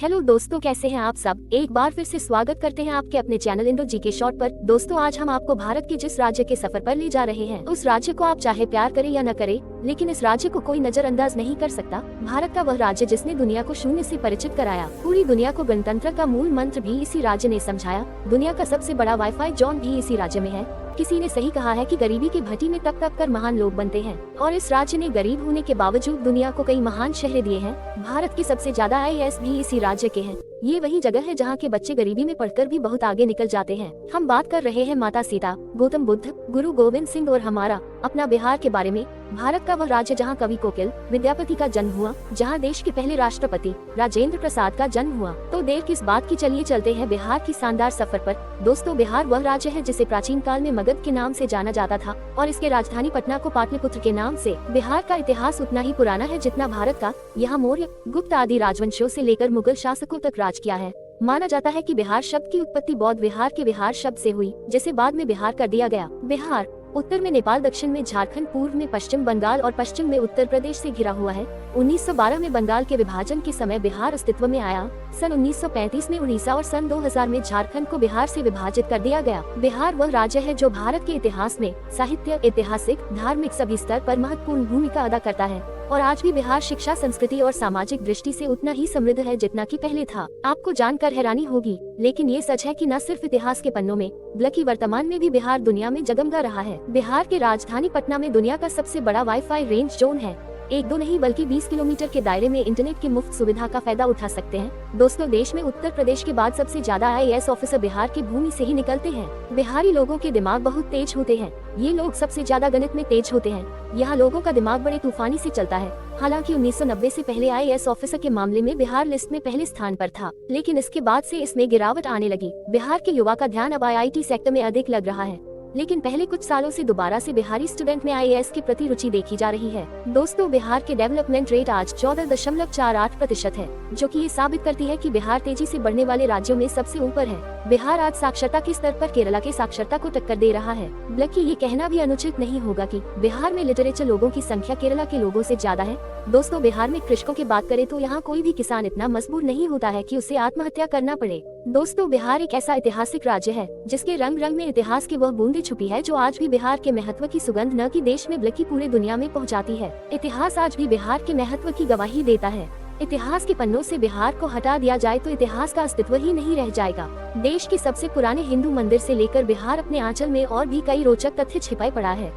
Hello दोस्तों, कैसे हैं आप सब। एक बार फिर से स्वागत करते हैं आपके अपने चैनल इंडो जीके शॉर्ट पर। दोस्तों, आज हम आपको भारत के जिस राज्य के सफर पर ले जा रहे हैं, उस राज्य को आप चाहे प्यार करें या न करें, लेकिन इस राज्य को कोई नजरअंदाज नहीं कर सकता। भारत का वह राज्य जिसने दुनिया को शून्य से परिचित कराया, पूरी दुनिया को गणतंत्र का मूल मंत्र भी इसी राज्य ने समझाया। दुनिया का सबसे बड़ा वाईफाई जोन भी इसी राज्य में है। किसी ने सही कहा है कि गरीबी की भट्टी में तप तप कर महान लोग बनते हैं, और इस राज्य ने गरीब होने के बावजूद दुनिया को कई महान शहरें दिए हैं। भारत के सबसे ज्यादा आईएएस भी इसी राज्य के हैं। ये वही जगह है जहाँ के बच्चे गरीबी में पढ़कर भी बहुत आगे निकल जाते हैं। हम बात कर रहे हैं माता सीता, गौतम बुद्ध, गुरु गोविंद सिंह और हमारा अपना बिहार के बारे में। भारत का वह राज्य जहाँ कवि कोकिल विद्यापति का जन्म हुआ, जहाँ देश के पहले राष्ट्रपति राजेंद्र प्रसाद का जन्म हुआ। तो देर किस बात की, चलिए चलते हैं बिहार की शानदार सफर पर। दोस्तों, बिहार वह राज्य है जिसे प्राचीन काल में मगध के नाम से जाना जाता था, और इसके राजधानी पटना को पाटलिपुत्र के नाम से। बिहार का इतिहास उतना ही पुराना है जितना भारत का। यहाँ मौर्य, गुप्त आदि राजवंशों से लेकर मुगल शासकों तक राज किया है। माना जाता है कि बिहार शब्द की उत्पत्ति बौद्ध विहार के विहार शब्द से हुई, जिसे बाद में बिहार कर दिया गया। बिहार उत्तर में नेपाल, दक्षिण में झारखंड, पूर्व में पश्चिम बंगाल और पश्चिम में उत्तर प्रदेश से घिरा हुआ है। 1912 में बंगाल के विभाजन के समय बिहार अस्तित्व में आया। सन 1935 में उड़ीसा और सन 2000 में झारखंड को बिहार से विभाजित कर दिया गया। बिहार वह राज्य है जो भारत के इतिहास में साहित्य, ऐतिहासिक, धार्मिक सभी स्तर पर महत्वपूर्ण भूमिका अदा करता है। और आज भी बिहार शिक्षा, संस्कृति और सामाजिक दृष्टि से उतना ही समृद्ध है जितना कि पहले था। आपको जानकर हैरानी होगी, लेकिन ये सच है कि न सिर्फ इतिहास के पन्नों में, बल्कि वर्तमान में भी बिहार दुनिया में जगमगा रहा है। बिहार के राजधानी पटना में दुनिया का सबसे बड़ा वाईफाई रेंज जोन है। एक दो नहीं बल्कि 20 किलोमीटर के दायरे में इंटरनेट की मुफ्त सुविधा का फायदा उठा सकते हैं। दोस्तों, देश में उत्तर प्रदेश के बाद सबसे ज्यादा आईएएस ऑफिसर बिहार की भूमि से ही निकलते हैं। बिहारी लोगों के दिमाग बहुत तेज होते हैं। ये लोग सबसे ज्यादा गणित में तेज होते हैं। यहाँ लोगों का दिमाग बड़े तूफानी से चलता है। हालांकि 1990 से पहले आईएएस ऑफिसर के मामले में बिहार लिस्ट में पहले स्थान पर था, लेकिन इसके बाद से इसमें गिरावट आने लगी। बिहार के युवा का ध्यान अब आईआईटी सेक्टर में अधिक लग रहा है, लेकिन पहले कुछ सालों से दोबारा से बिहारी स्टूडेंट में आईएएस के प्रति रुचि देखी जा रही है। दोस्तों, बिहार के डेवलपमेंट रेट आज 14.48% है, जो कि ये साबित करती है कि बिहार तेजी से बढ़ने वाले राज्यों में सबसे ऊपर है। बिहार आज साक्षरता के स्तर पर केरला के साक्षरता को टक्कर दे रहा है। बल्कि ये कहना भी अनुचित नहीं होगा कि बिहार में लिटरेचर लोगों की संख्या केरला के लोगों से ज्यादा है। दोस्तों, बिहार में कृषकों की बात करें तो यहाँ कोई भी किसान इतना मजबूर नहीं होता है कि उसे आत्महत्या करना पड़े। दोस्तों, बिहार एक ऐसा ऐतिहासिक राज्य है जिसके रंग रंग में इतिहास की वह बूंदें छुपी है जो आज भी बिहार के महत्व की सुगंध न कि देश में बल्कि पूरे दुनिया में पहुंचाती है। इतिहास आज भी बिहार के महत्व की गवाही देता है। इतिहास के पन्नों से बिहार को हटा दिया जाए तो इतिहास का अस्तित्व ही नहीं रह जाएगा। देश के सबसे पुराने हिंदू मंदिर से लेकर बिहार अपने आंचल में और भी कई रोचक तथ्य छिपाए पड़ा है।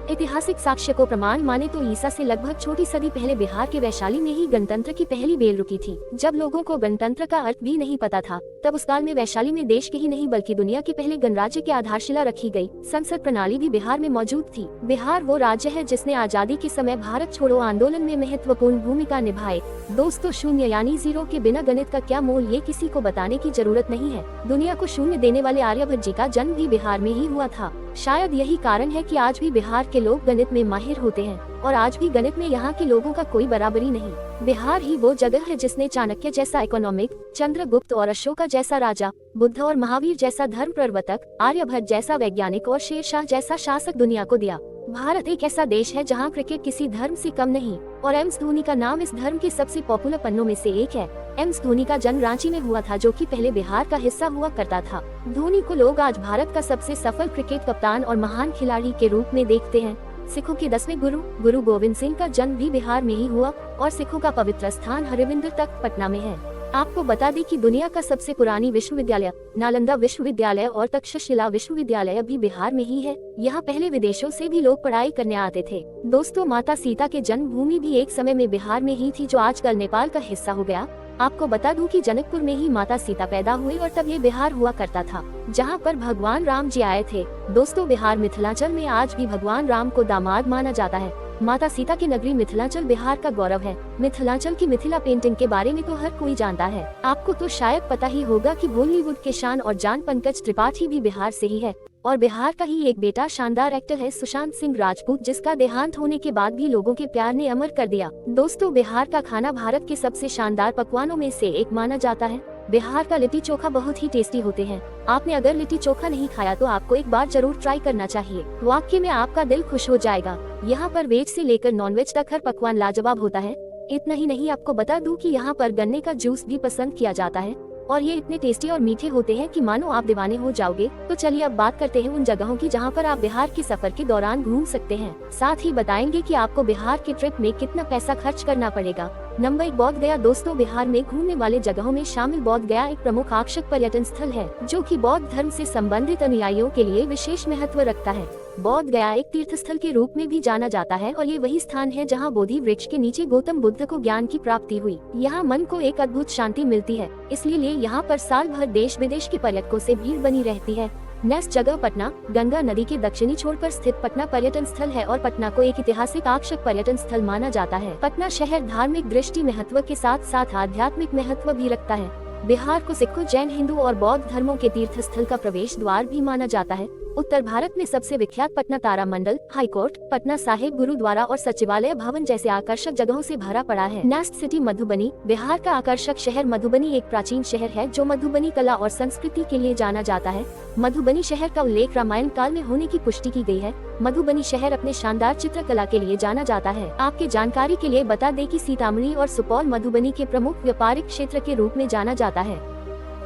ऐतिहासिक साक्ष्य को प्रमाण माने तो ईसा से लगभग छोटी सदी पहले बिहार के वैशाली में ही गणतंत्र की पहली बेल रुकी थी। जब लोगों को गणतंत्र का अर्थ भी नहीं पता था, तब उस काल में वैशाली में देश के ही नहीं बल्कि दुनिया के पहले गणराज्य की आधारशिला रखी गई। संसद प्रणाली भी बिहार में मौजूद थी। बिहार वो राज्य है जिसने आजादी के समय भारत छोड़ो आंदोलन में महत्वपूर्ण भूमिका निभाई। दोस्तों, शून्य यानी जीरो के बिना गणित का क्या मोल, ये किसी को बताने की जरूरत नहीं है। दुनिया को शून्य देने वाले आर्यभट्ट जी का जन्म भी बिहार में ही हुआ था। शायद यही कारण है कि आज भी बिहार के लोग गणित में माहिर होते हैं, और आज भी गणित में यहाँ के लोगों का कोई बराबरी नहीं। बिहार ही वो जगह है जिसने चाणक्य जैसा इकोनॉमिक, चंद्रगुप्त और अशोका जैसा राजा, बुद्ध और महावीर जैसा धर्म प्रवर्तक, आर्यभट्ट जैसा वैज्ञानिक और शेरशाह जैसा शासक दुनिया को दिया। भारत एक ऐसा देश है जहाँ क्रिकेट किसी धर्म से कम नहीं, और एमएस धोनी का नाम इस धर्म के सबसे पॉपुलर पन्नों में से एक है। एमएस धोनी का जन्म रांची में हुआ था, जो कि पहले बिहार का हिस्सा हुआ करता था। धोनी को लोग आज भारत का सबसे सफल क्रिकेट कप्तान और महान खिलाड़ी के रूप में देखते हैं। सिखों के 10वें गुरु गुरु गोविंद सिंह का जन्म भी बिहार में ही हुआ, और सिखों का पवित्र स्थान हरिविंदर तख्त पटना में है। आपको बता दें कि दुनिया का सबसे पुरानी विश्वविद्यालय नालंदा विश्वविद्यालय और तक्षशिला विश्वविद्यालय भी बिहार में ही है। यहाँ पहले विदेशों से भी लोग पढ़ाई करने आते थे। दोस्तों, माता सीता के जन्मभूमि भी एक समय में बिहार में ही थी, जो आजकल नेपाल का हिस्सा हो गया। आपको बता दूं कि जनकपुर में ही माता सीता पैदा हुई, और तब ये बिहार हुआ करता था, जहाँ पर भगवान राम जी आए थे। दोस्तों, बिहार मिथिलांचल में आज भी भगवान राम को दामाद माना जाता है। माता सीता की नगरी मिथिलांचल बिहार का गौरव है। मिथिलांचल की मिथिला पेंटिंग के बारे में तो हर कोई जानता है। आपको तो शायद पता ही होगा कि बॉलीवुड के शान और जान पंकज त्रिपाठी भी बिहार से ही है, और बिहार का ही एक बेटा शानदार एक्टर है सुशांत सिंह राजपूत, जिसका देहांत होने के बाद भी लोगों के प्यार ने अमर कर दिया। दोस्तों, बिहार का खाना भारत के सबसे शानदार पकवानों में से एक माना जाता है। बिहार का लिट्टी चोखा बहुत ही टेस्टी होते हैं। आपने अगर लिट्टी चोखा नहीं खाया तो आपको एक बार जरूर ट्राई करना चाहिए। वाकई में आपका दिल खुश हो जाएगा। यहाँ पर वेज से लेकर नॉन वेज तक हर पकवान लाजवाब होता है। इतना ही नहीं, आपको बता दूं कि यहाँ पर गन्ने का जूस भी पसंद किया जाता है और ये इतने टेस्टी और मीठे होते हैं कि मानो आप दीवाने हो जाओगे। तो चलिए अब बात करते हैं उन जगहों की जहाँ पर आप बिहार के सफर के दौरान घूम सकते हैं। साथ ही बताएंगे कि आपको बिहार के ट्रिप में कितना पैसा खर्च करना पड़ेगा। नंबर 1, बौद्ध गया। दोस्तों, बिहार में घूमने वाले जगहों में शामिल बौद्ध गया एक प्रमुख आकर्षक पर्यटन स्थल है जो कि बौद्ध धर्म से संबंधित अनुयायियों के लिए विशेष महत्व रखता है। बौद्ध गया एक तीर्थ स्थल के रूप में भी जाना जाता है और ये वही स्थान है जहाँ बोधि वृक्ष के नीचे गौतम बुद्ध को ज्ञान की प्राप्ति हुई। यहाँ मन को एक अद्भुत शांति मिलती है, इसलिए यहाँ पर साल भर देश विदेश के पर्यटकों से भीड़ बनी रहती है। नेक्स्ट जगह पटना। गंगा नदी के दक्षिणी छोर पर स्थित पटना पर्यटन स्थल है और पटना को एक ऐतिहासिक आकर्षक पर्यटन स्थल माना जाता है। पटना शहर धार्मिक दृष्टि महत्व के साथ साथ आध्यात्मिक महत्व भी रखता है। बिहार को सिखों, जैन, हिंदू और बौद्ध धर्मों के तीर्थ स्थल का प्रवेश द्वार भी माना जाता है। उत्तर भारत में सबसे विख्यात पटना तारा मंडल, हाई कोर्ट, पटना साहिब गुरुद्वारा और सचिवालय भवन जैसे आकर्षक जगहों से भरा पड़ा है। Next city Madhubani. बिहार का आकर्षक शहर मधुबनी एक प्राचीन शहर है जो मधुबनी कला और संस्कृति के लिए जाना जाता है। मधुबनी शहर का उल्लेख रामायण काल में होने की पुष्टि की गई है। मधुबनी शहर अपने शानदार चित्रकला के लिए जाना जाता है। आपके जानकारी के लिए बता दें कि सीतामढ़ी और सुपौल मधुबनी के प्रमुख व्यापारिक क्षेत्र के रूप में जाना जाता है।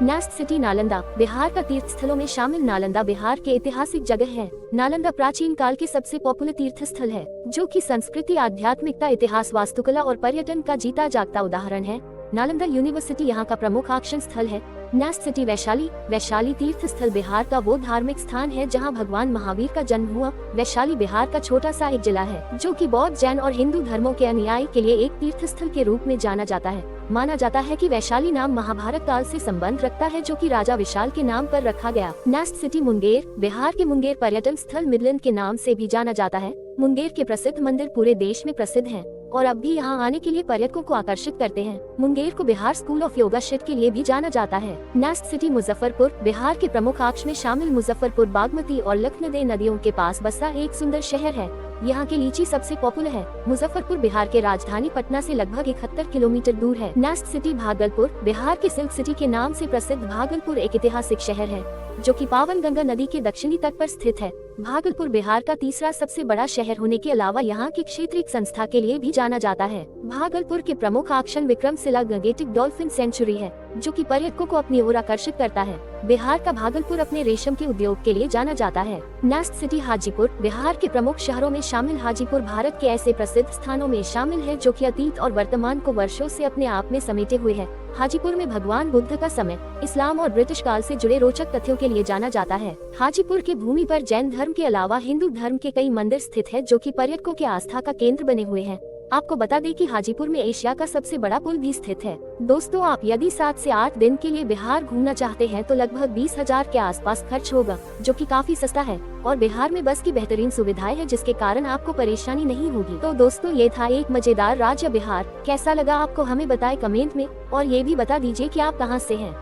Next city Nalanda. बिहार का तीर्थ स्थलों में शामिल नालंदा बिहार के ऐतिहासिक जगह है। नालंदा प्राचीन काल के सबसे पॉपुलर तीर्थ स्थल है जो कि संस्कृति, आध्यात्मिकता, इतिहास, वास्तुकला और पर्यटन का जीता जागता उदाहरण है। नालंदा यूनिवर्सिटी यहाँ का प्रमुख आकर्षण स्थल है। Next city Vaishali. वैशाली तीर्थ स्थल बिहार का वो धार्मिक स्थान है जहाँ भगवान महावीर का जन्म हुआ। वैशाली बिहार का छोटा सा एक जिला है जो कि बौद्ध, जैन और हिंदू धर्मों के अनुयायी के लिए एक तीर्थ स्थल के रूप में जाना जाता है। माना जाता है कि वैशाली नाम महाभारत काल से संबंध रखता है जो कि राजा विशाल के नाम पर रखा गया। Next city Munger. बिहार के मुंगेर पर्यटन स्थल मिडलैंड के नाम से भी जाना जाता है। मुंगेर के प्रसिद्ध मंदिर पूरे देश में प्रसिद्ध हैं और अब भी यहाँ आने के लिए पर्यटकों को आकर्षित करते हैं। मुंगेर को Bihar school of yoga shit के लिए भी जाना जाता है। Next city Muzaffarpur. बिहार के प्रमुख आकर्षण में शामिल मुजफ्फरपुर बागमती और लखनदे नदियों के पास बसा एक सुंदर शहर है। यहाँ की लीची सबसे पॉपुलर है। मुजफ्फरपुर बिहार के राजधानी पटना से लगभग 71 किलोमीटर दूर है। Next city Bhagalpur. बिहार के सिल्क सिटी के नाम से प्रसिद्ध भागलपुर एक ऐतिहासिक शहर है जो कि पावन गंगा नदी के दक्षिणी तट पर स्थित है। भागलपुर बिहार का तीसरा सबसे बड़ा शहर होने के अलावा यहाँ की क्षेत्रीय संस्था के लिए भी जाना जाता है। भागलपुर के प्रमुख आकर्षण विक्रमशिला गंगेटिक डॉल्फिन सेंचुरी है जो कि पर्यटकों को अपनी ओर आकर्षित करता है। बिहार का भागलपुर अपने रेशम के उद्योग के लिए जाना जाता है। Next city Hajipur. बिहार के प्रमुख शहरों में शामिल हाजीपुर भारत के ऐसे प्रसिद्ध स्थानों में शामिल है जो कि अतीत और वर्तमान को वर्षों से अपने आप में समेटे हुए है। हाजीपुर में भगवान बुद्ध का समय, इस्लाम और ब्रिटिश काल से जुड़े रोचक तथ्यों के लिए जाना जाता है। हाजीपुर की भूमि पर जैन धर्म के अलावा हिंदू धर्म के कई मंदिर स्थित है जो कि पर्यटकों के आस्था का केंद्र बने हुए हैं। आपको बता दें कि हाजीपुर में एशिया का सबसे बड़ा पुल भी स्थित है। दोस्तों, आप यदि 7 से 8 दिन के लिए बिहार घूमना चाहते हैं तो लगभग 20,000 के आसपास खर्च होगा जो कि काफी सस्ता है और बिहार में बस की बेहतरीन सुविधाएं हैं जिसके कारण आपको परेशानी नहीं होगी। तो दोस्तों, ये था एक मजेदार राज्य बिहार। कैसा लगा आपको हमें बताएं कमेंट में और ये भी बता दीजिए कि आप कहां से हैं।